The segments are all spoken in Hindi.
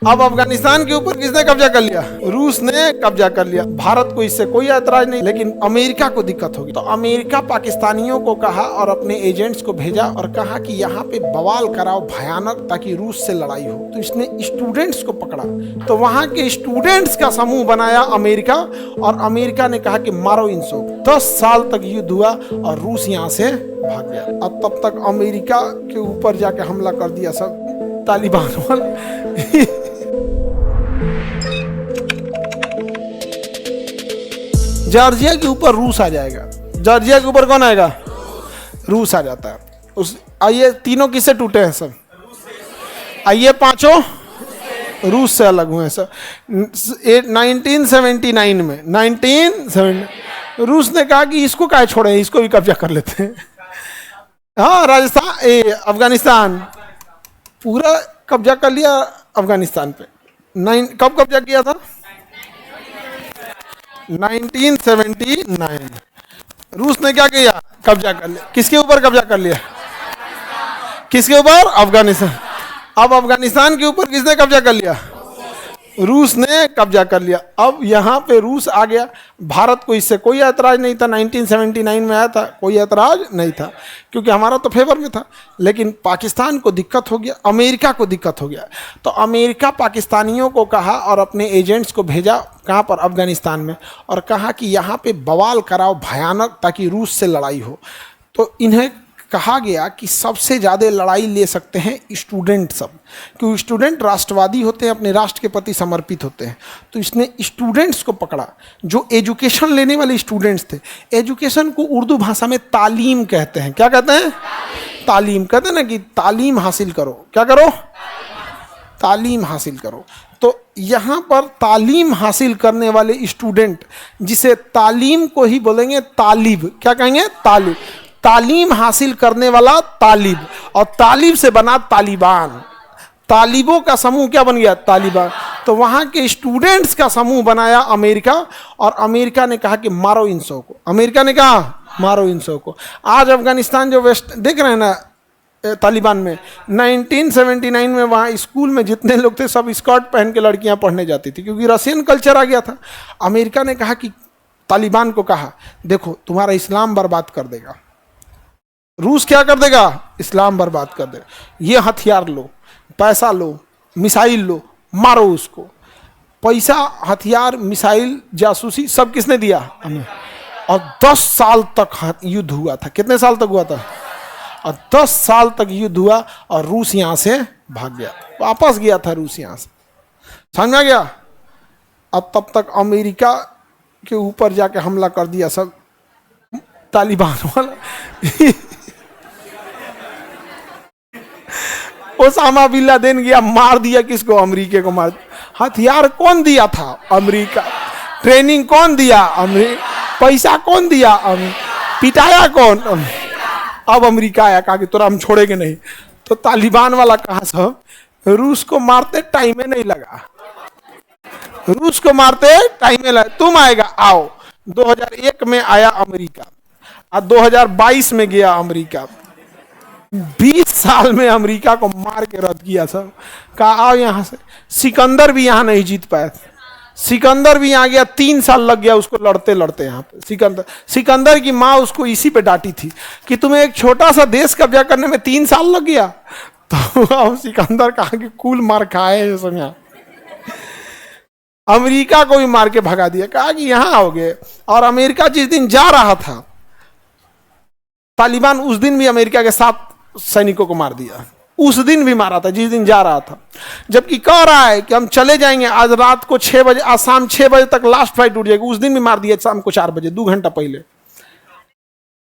अब अफगानिस्तान के ऊपर किसने कब्जा कर लिया? रूस ने कब्जा कर लिया। भारत को इससे कोई ऐतराज नहीं, लेकिन अमेरिका को दिक्कत होगी। तो अमेरिका पाकिस्तानियों को कहा और अपने एजेंट्स को भेजा और कहा कि यहाँ पे बवाल कराओ भयानक, ताकि रूस से लड़ाई हो। तो इसने स्टूडेंट्स को पकड़ा, तो वहाँ के स्टूडेंट्स का समूह बनाया अमेरिका, और अमेरिका ने कहा कि मारो इनको। 10 साल तक युद्ध हुआ और रूस यहाँ से भाग गया। अब तब तक अमेरिका के ऊपर जाके हमला कर दिया सब तालिबान वाले। जॉर्जिया के ऊपर रूस आ जाएगा। जॉर्जिया के ऊपर कौन आएगा? रूस आ जाता है। उस आइए तीनों किससे टूटे हैं सब? आइए पांचों रूस से अलग हुए हैं सब। 1979 में 1970 रूस ने कहा कि इसको काहे छोड़े, इसको भी कब्जा कर लेते हैं। हाँ, राजस्थान अफगानिस्तान पूरा कब्जा कर लिया अफगानिस्तान पे। कब कब्जा किया था? 1979। रूस ने क्या किया? कब्जा कर लिया। किसके ऊपर कब्जा कर लिया? किसके ऊपर? अफगानिस्तान। अब अफगानिस्तान के ऊपर किसने कब्जा कर लिया? रूस ने कब्जा कर लिया। अब यहाँ पे रूस आ गया। भारत को इससे कोई ऐतराज नहीं था। 1979 में आया था, कोई ऐतराज नहीं था, क्योंकि हमारा तो फेवर में था। लेकिन पाकिस्तान को दिक्कत हो गया, अमेरिका को दिक्कत हो गया। तो अमेरिका पाकिस्तानियों को कहा और अपने एजेंट्स को भेजा, कहाँ पर? अफगानिस्तान में, और कहा कि यहाँ पे बवाल कराओ भयानक, ताकि रूस से लड़ाई हो। तो इन्हें कहा गया कि सबसे ज़्यादा लड़ाई ले सकते हैं स्टूडेंट सब, क्योंकि स्टूडेंट राष्ट्रवादी होते हैं, अपने राष्ट्र के प्रति समर्पित होते हैं। तो इसने स्टूडेंट्स को पकड़ा, जो एजुकेशन लेने वाले स्टूडेंट्स थे। एजुकेशन को उर्दू भाषा में तालीम कहते हैं। क्या कहते हैं? तालीम कहते हैं ना, कि तालीम हासिल करो। क्या करो? तालीम हासिल करो। तो यहाँ पर तालीम हासिल करने वाले स्टूडेंट, जिसे तालीम को ही बोलेंगे तालिब। क्या कहेंगे? तालिब। तालीम हासिल करने वाला तालिब, और तालिब से बना तालिबान। तालिबों का समूह क्या बन गया? तालिबान। तो वहाँ के स्टूडेंट्स का समूह बनाया अमेरिका, और अमेरिका ने कहा कि मारो इन सौ को। अमेरिका ने कहा मारो इन सौ को। आज अफगानिस्तान जो वेस्ट देख रहे हैं ना, तालिबान में 1979 में वहाँ स्कूल में जितने लोग थे सब स्कर्ट पहन के लड़कियाँ पढ़ने जाती थी, क्योंकि रशियन कल्चर आ गया था। अमेरिका ने कहा कि तालिबान को कहा, देखो तुम्हारा इस्लाम बर्बाद कर देगा। रूस क्या कर देगा? इस्लाम बर्बाद कर देगा। ये हथियार लो, पैसा लो, मिसाइल लो, मारो उसको। पैसा, हथियार, मिसाइल, जासूसी सब किसने दिया? हमें। और 10 साल तक युद्ध हुआ था। कितने साल तक हुआ था? और 10 साल तक युद्ध हुआ, और रूस यहाँ से भाग गया, वापस गया था रूस यहाँ से। समझ में आ गया? अब तब तक अमेरिका के ऊपर जाके हमला कर दिया सब तालिबान वाला। ओसामा बिन लादेन गया, मार दिया। किसको? अमेरिका को मार। हथियार कौन दिया था? अमेरिका। ट्रेनिंग कौन दिया? अमेरिका। पैसा कौन दिया? पिटाया कौन? अब अमेरिका आया, कहा कि तोरा हम छोड़ेंगे नहीं। तो तालिबान वाला कहा सब, रूस को मारते टाइम में नहीं लगा। रूस को मारते टाइम में लगा। तुम आएगा, आओ। 2001 में आया अमेरिका, और 2022 में गया अमेरिका। 20 साल में अमेरिका को मार के रद्द किया सब। कहा आओ यहाँ से। सिकंदर भी यहाँ नहीं जीत पाया। सिकंदर भी यहाँ गया, 3 साल लग गया उसको लड़ते लड़ते। यहाँ पे सिकंदर की माँ उसको इसी पे डांटी थी कि तुम्हें एक छोटा सा देश कब्जा करने में 3 साल लग गया। तो अब सिकंदर कहा कि कूल मार खाए है सब। यहाँ अमेरिका को भी मार के भगा दिया, कहा कि यहाँ आओगे। और अमेरिका जिस दिन जा रहा था, तालिबान उस दिन भी अमेरिका के 7 सैनिकों को मार दिया। उस दिन भी मारा था, जिस दिन जा रहा था। जबकि कह रहा है कि हम चले जाएंगे आज रात को 6 बजे, आज शाम 6 बजे तक लास्ट फ्लाइट उठ जाएगी। उस दिन भी मार दिया शाम को 4 बजे, 2 घंटा पहले।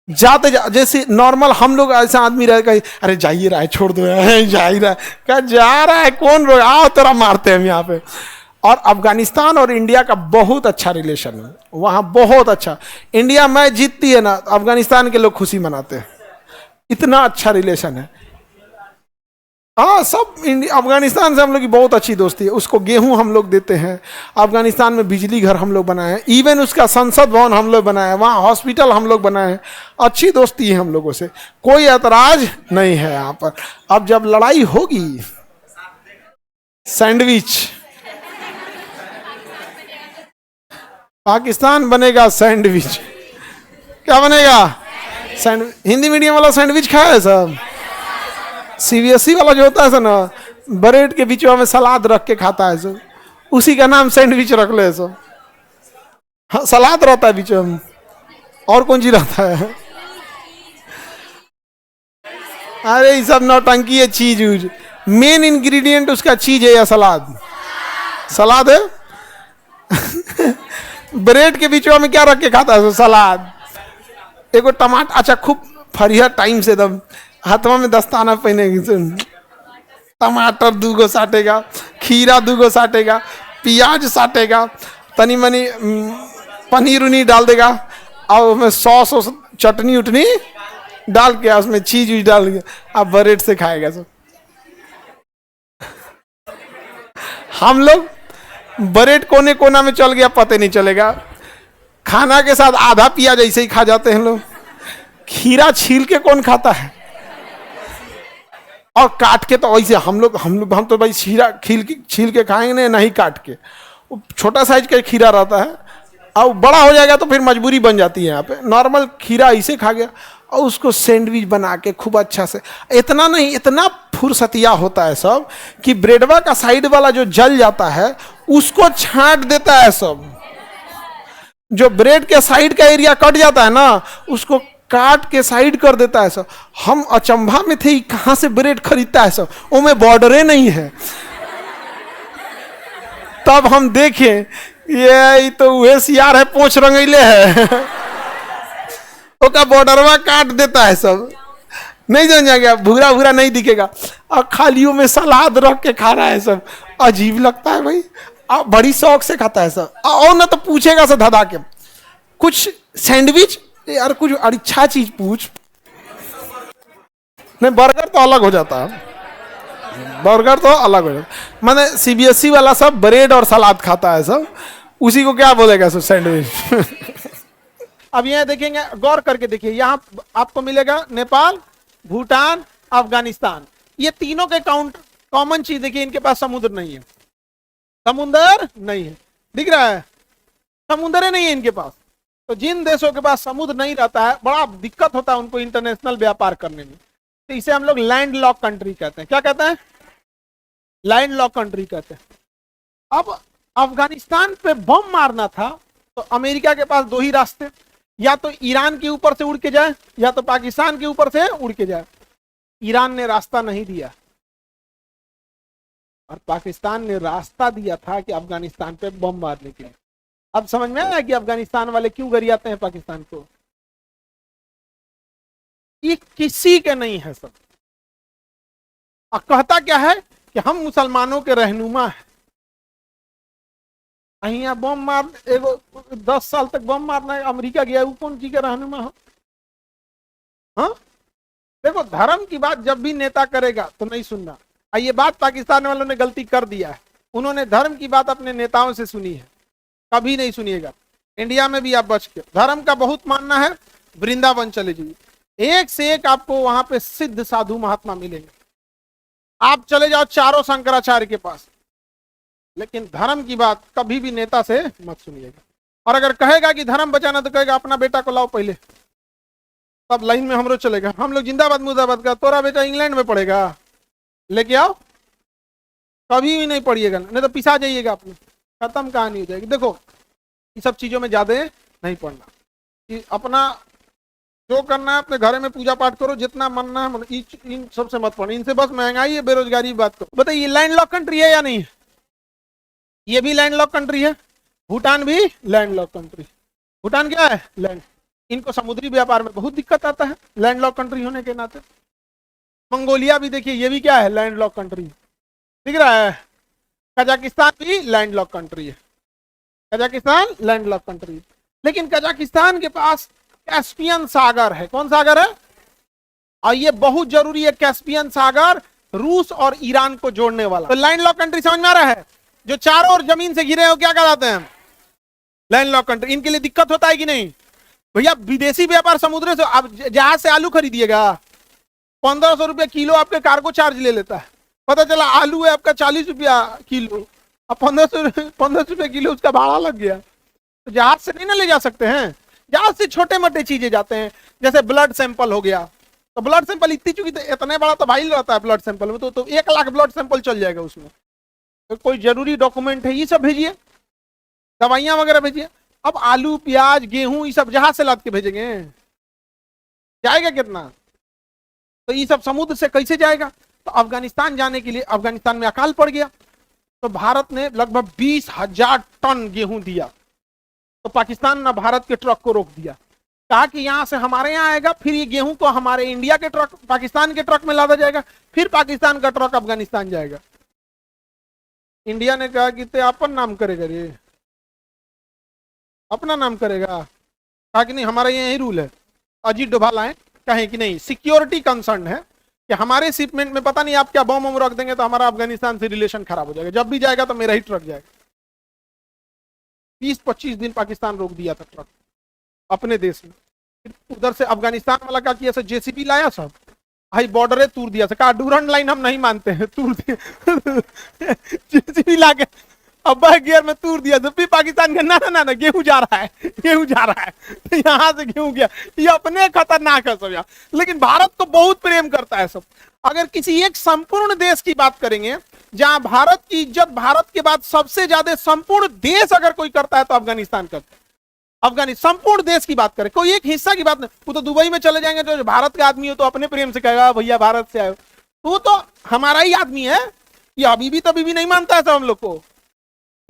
जैसे नॉर्मल हम लोग ऐसा आदमी रहे, कहीं अरे जाइए रहा है, छोड़ दो, जा ही रहा है। क्या जा रहा है? कौन रो? आओ तेरा मारते हैं हम यहाँ पे। और अफगानिस्तान और इंडिया का बहुत अच्छा रिलेशन है वहाँ, बहुत अच्छा। इंडिया मैच जीतती है ना, अफगानिस्तान के लोग खुशी मनाते हैं, इतना अच्छा रिलेशन है। हाँ, सब अफगानिस्तान से हम लोग की बहुत अच्छी दोस्ती है। उसको गेहूं हम लोग देते हैं। अफगानिस्तान में बिजली घर हम लोग बनाए हैं, इवन उसका संसद भवन हम लोग बनाए हैं, वहाँ हॉस्पिटल हम लोग बनाए हैं। अच्छी दोस्ती है हम लोगों से, कोई ऐतराज नहीं है यहाँ पर। अब जब लड़ाई होगी सैंडविच। पाकिस्तान बनेगा सैंडविच। क्या बनेगा? सैंडविच। हिंदी मीडियम वाला सैंडविच खाया है सब? सीबीएसई वाला जो होता है ना, ब्रेड के बीच में सलाद रख के खाता है सब, उसी का नाम सैंडविच रख ले सब। हाँ, सलाद रहता है बीच में, और कौन चीज रहता है? अरे ये सब नौटंकी है, चीज यूज। मेन इंग्रेडिएंट उसका चीज है या सलाद? सलाद है। ब्रेड के बीच में क्या रख के खाता है? सलाद। एगो टमाटर, अच्छा खूब फरिया टाइम से दम हाथवा में दस्ताना पहनेगी, टमाटर दूगो साटेगा, खीरा दूगो साटेगा, प्याज साटेगा, तनी मनी पनीर उनीर डाल देगा, और उसमें सॉस और चटनी उटनी डाल के, उसमें चीज उज डाल के अब ब्रेड से खाएगा सब। हम लोग ब्रेड कोने कोना में चल गया पता नहीं चलेगा, खाना के साथ आधा प्याज ऐसे ही खा जाते हैं लोग। खीरा छील के कौन खाता है? और काट के तो ऐसे हम तो भाई खीरा छील के खाएंगे नहीं काट के। छोटा साइज का खीरा रहता है, और बड़ा हो जाएगा तो फिर मजबूरी बन जाती है। यहाँ पे नॉर्मल खीरा ऐसे खा गया, और उसको सैंडविच बना के खूब अच्छा से, इतना नहीं, इतना फुर्सतिया होता है सब कि ब्रेडवा का साइड वाला जो जल जाता है उसको छांट देता है सब। जो ब्रेड के साइड का एरिया कट जाता है ना, उसको काट के साइड कर देता है सब। हम अचंभा में थे, कहां से ब्रेड खरीदता है सब, वो में बॉर्डरे नहीं है। तब हम देखे ये तो वह सियार है, पोंछ रंगीले है। ओका बॉर्डरवा काट देता है सब, नहीं जान जाएगा, भूरा भूरा नहीं दिखेगा, और खालियों में सलाद रख के खा रहा है सब। अजीब लगता है भाई, बड़ी शौक से खाता है सब। और ना तो पूछेगा से धधा के कुछ सैंडविच, यार कुछ अच्छा चीज पूछ। नहीं, बर्गर तो अलग हो जाता है, बर्गर तो अलग हो जाता है। मैंने सीबीएसई वाला सब ब्रेड और सलाद खाता है सब, उसी को क्या बोलेगा सब? सैंडविच। अब यहाँ देखेंगे, गौर करके देखिए, यहाँ आपको मिलेगा नेपाल, भूटान, अफगानिस्तान, ये तीनों के काउंट कॉमन चीज देखिए, इनके पास समुद्र नहीं है। समुद्र नहीं है, दिख रहा है? समुद्र नहीं है इनके पास। तो जिन देशों के पास समुद्र नहीं रहता है, बड़ा दिक्कत होता है उनको इंटरनेशनल व्यापार करने में। तो इसे हम लोग लैंड लॉक कंट्री कहते हैं। क्या कहते हैं? लैंड लॉक कंट्री कहते हैं। अब अफगानिस्तान पे बम मारना था, तो अमेरिका के पास दो ही रास्ते, या तो ईरान के ऊपर से उड़ के जाए, या तो पाकिस्तान के ऊपर से उड़ के जाए। ईरान ने रास्ता नहीं दिया, और पाकिस्तान ने रास्ता दिया था कि अफगानिस्तान पे बम मारने के लिए। अब समझ में आया कि अफगानिस्तान वाले क्यों गरियाते हैं पाकिस्तान को? ये किसी के नहीं है सब। और कहता क्या है कि हम मुसलमानों के रहनुमा हैं। अहिया बम मार, एगो 10 साल तक बम मारना है, अमेरिका गया, वो कौन जी के रहनुमा हो? हाँ, देखो धर्म की बात जब भी नेता करेगा तो नहीं सुनना। ये बात पाकिस्तान वालों ने गलती कर दिया है, उन्होंने धर्म की बात अपने नेताओं से सुनी है, कभी नहीं सुनिएगा। इंडिया में भी आप बच के, धर्म का बहुत मानना है, वृंदावन चले जाइए, एक से एक आपको वहां पे सिद्ध साधु महात्मा मिलेंगे। आप चले जाओ चारों शंकराचार्य के पास, लेकिन धर्म की बात कभी भी नेता से मत सुनिएगा। और अगर कहेगा कि धर्म बचाना, तो कहेगा अपना बेटा को लाओ पहले, तब लाइन में हमरो चलेगा। हम लोग जिंदाबाद मुर्दाबाद का, तोरा बेटा इंग्लैंड में पढ़ेगा, लेके आओ। कभी भी नहीं पढ़िएगा, नहीं तो पिसा जाइएगा अपने, खत्म कहानी हो जाएगी। देखो ये सब चीजों में ज्यादा नहीं पढ़ना, कि अपना जो करना है अपने घर में पूजा पाठ करो, जितना मानना है, इन सबसे मत पढ़ो। इनसे बस महंगाई है, बेरोजगारी की बात करो। बताइए लैंड लॉक कंट्री है या नहीं है? ये भी लैंड लॉक कंट्री है, भूटान भी लैंड लॉक कंट्री। भूटान क्या है? लैंड। इनको समुद्री व्यापार में बहुत दिक्कत आता है लैंड लॉक कंट्री होने के नाते। मंगोलिया भी देखिए, ये भी क्या है? लैंड लॉक कंट्री, दिख रहा है? कजाकिस्तान भी लैंड लॉक कंट्री है, कजाकिस्तान लैंड लॉक कंट्री। लेकिन कजाकिस्तान के पास कैस्पियन सागर है। कौन सागर है? और ये बहुत जरूरी है, कैस्पियन सागर रूस और ईरान को जोड़ने वाला। तो लैंड लॉक कंट्री समझ में आ रहा है? जो चारों ओर जमीन से घिरे हो, क्या कहलाते हैं? Land lock country. इनके लिए दिक्कत होता है कि नहीं? भैया विदेशी व्यापार समुद्र से, आप जहाज से आलू खरीदिएगा, 1500 रुपये किलो आपके कार्गो चार्ज ले लेता है। पता चला आलू है आपका 40 रुपया किलो, अब 1500 रुपये किलो उसका भाड़ा लग गया। तो जहाज से नहीं ना ले जा सकते हैं, जहाज से छोटे मोटे चीजें जाते हैं, जैसे ब्लड सैंपल हो गया। तो ब्लड सैंपल इतनी चूंकि इतने बड़ा तो भाई रहता है ब्लड सैंपल में, तो 1 लाख ब्लड सैंपल चल जाएगा उसमें। तो कोई जरूरी डॉक्यूमेंट है ये सब भेजिए, दवाइयां वगैरह भेजिए। अब आलू प्याज गेहूं ये सब जहाज से लाद के भेजेंगे, जाएगा कितना? तो ये सब समुद्र से कैसे जाएगा? तो अफगानिस्तान जाने के लिए, अफगानिस्तान में अकाल पड़ गया, तो भारत ने लगभग 20,000 टन गेहूं दिया। तो पाकिस्तान ने भारत के ट्रक को रोक दिया, कहा कि यहां से हमारे यहाँ आएगा, फिर ये गेहूं को हमारे इंडिया के ट्रक, पाकिस्तान के ट्रक में लादा जाएगा, फिर पाकिस्तान का ट्रक अफगानिस्तान जाएगा। इंडिया ने कहा कि ते अपन नाम करेगा, रे अपना नाम करेगा। कहा कि नहीं, हमारा ये यही रूल है। अजीत डोभाल आए, कहें कि नहीं सिक्योरिटी कंसर्न है कि हमारे शिपमेंट में पता नहीं आप क्या बम वम रख देंगे तो हमारा अफगानिस्तान से रिलेशन खराब हो जाएगा, जब भी जाएगा तो मेरा ही ट्रक जाएगा। 20-25 दिन पाकिस्तान रोक दिया था ट्रक अपने देश में। उधर से अफगानिस्तान वाला क्या किया, जेसीबी लाया सब, भाई बॉर्डर तूर दिया, कहा डूरन लाइन हम नहीं मानते हैं, तूर दिया जेसीबी ला के अब गियर में तूर दिया। जब भी पाकिस्तान का ना ना ना गेहूं जा रहा है, गेहूं जा रहा है, तो यहां से गेहूं गया, ये अपने खतरनाक है सब यहाँ। लेकिन भारत तो बहुत प्रेम करता है सब। अगर किसी एक संपूर्ण देश की बात करेंगे जहां भारत की इज्जत भारत के बाद सबसे ज्यादा संपूर्ण देश अगर कोई करता है तो अफगानिस्तान करता है। अफगानिस्तान संपूर्ण देश की बात करें, कोई एक हिस्सा की बात नहीं। वो तो दुबई में चले जाएंगे, जो भारत का आदमी हो तो अपने प्रेम से कहेगा भैया भारत से आयो, तो तो हमारा ही आदमी है। ये अभी भी तो नहीं मानता है सब हम लोग को,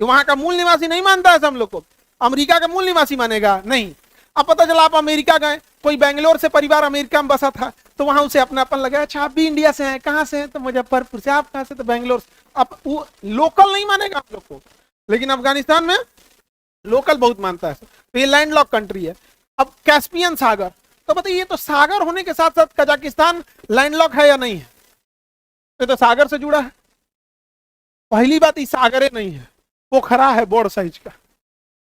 वहां का मूल निवासी नहीं मानता है हम लोग को। अमेरिका का मूल निवासी मानेगा नहीं। अब पता चला आप अमेरिका गए, कोई बेंगलोर से परिवार अमेरिका में बसा था, तो वहां उसे अपनापन लगा। अच्छा आप भी इंडिया से हैं, कहाँ से हैं? तो मुजफ्फरपुर से। आप कहाँ से? तो बेंगलोर से। अब वो लोकल नहीं मानेगा आप लोग को, लेकिन अफगानिस्तान में लोकल बहुत मानता है। तो ये लैंडलॉक कंट्री है। अब कैस्पियन सागर, तो बताइए ये तो सागर होने के साथ साथ कजाकिस्तान लैंडलॉक है या नहीं है? ये तो सागर से जुड़ा है। पहली बात ये सागरे नहीं है, पोखरा है बड़ साइज का।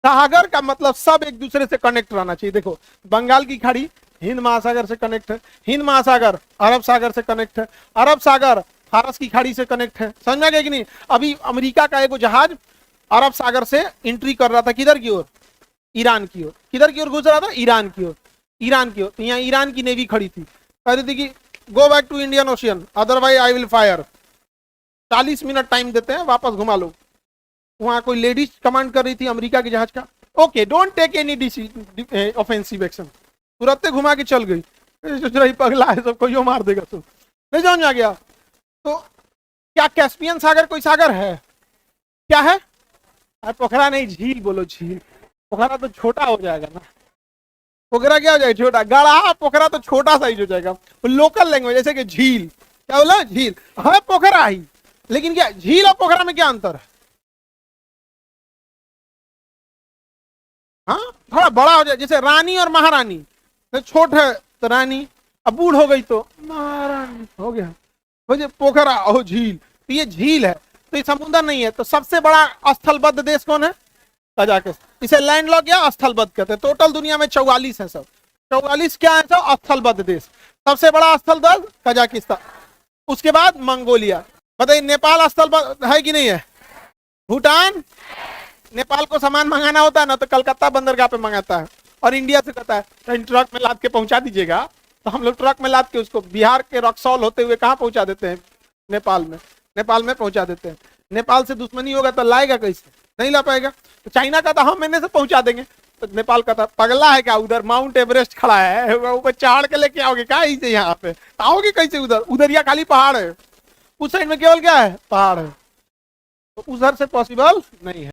सागर का मतलब सब एक दूसरे से कनेक्ट रहना चाहिए। देखो बंगाल की खाड़ी हिंद महासागर से कनेक्ट है, हिंद महासागर अरब सागर से कनेक्ट है, अरब सागर फारस की खाड़ी से कनेक्ट है। समझ में गया कि नहीं? अभी अमेरिका का एक जहाज अरब सागर से एंट्री कर रहा था, किधर की ओर? ईरान की ओर। किधर की ओर घुस रहा था? ईरान की ओर। ईरान की ओर। तो यहाँ ईरान की नेवी खड़ी थी, कह रही थी कि go back to Indian Ocean otherwise I will fire. 40 minute time देते हैं, वापस घुमा लो। वहां कोई लेडीज कमांड कर रही थी अमेरिका के जहाज का। Okay don't take any offensive action, तुरंत घुमा के चल गई। रही पगला है, सबको यो मार देगा तो नहीं जान जा गया। तो क्या कैस्पियन सागर कोई सागर है? क्या है? पोखरा नहीं, झील बोलो, झील। पोखरा तो छोटा हो जाएगा ना, पोखरा क्या हो जाएगा? छोटा। गड़ा पोखरा तो छोटा साइज हो जाएगा। लोकल लैंग्वेज जैसे कि झील, क्या बोला? झील है पोखरा ही, लेकिन क्या झील और पोखरा में क्या अंतर है? हाँ थोड़ा बड़ा हो जाए, जैसे रानी और महारानी। तो छोट है तो रानी, अब बूढ़ हो गई तो महारानी हो गया। पोखरा और झील, तो ये झील है, तो ये समुद्र नहीं है। तो सबसे बड़ा स्थलबद्ध देश कौन है? कजाकिस्तान। इसे लैंडलॉक या स्थलबद्ध कहते हैं। टोटल दुनिया में 44 है सब। 44 क्या है सब? स्थलबद्ध देश। सबसे बड़ा स्थलबद्ध कजाकिस्तान, उसके बाद मंगोलिया। बताइए नेपाल स्थलबद्ध है कि नहीं है? भूटान। नेपाल को सामान मंगाना होता है ना तो कलकत्ता बंदरगाह पे मंगाता है, और इंडिया से कहता है ट्रक में लाद के पहुंचा दीजिएगा, तो हम लोग ट्रक में लाद के उसको बिहार के रक्सौल होते हुए कहाँ पहुंचा देते हैं? नेपाल में। नेपाल में पहुंचा देते हैं। नेपाल से दुश्मनी होगा तो लाएगा कैसे? नहीं ला पाएगा। तो चाइना का था हम महीने से पहुंचा देंगे, तो नेपाल का था पगला है क्या? उधर माउंट एवरेस्ट खड़ा है, ऊपर चढ़ के लेके आओगे क्या इसे? यहाँ पे आओगे कैसे? उधर उधर या खाली पहाड़ है, उस साइड में केवल क्या है? पहाड़ है। तो उधर से पॉसिबल नहीं है।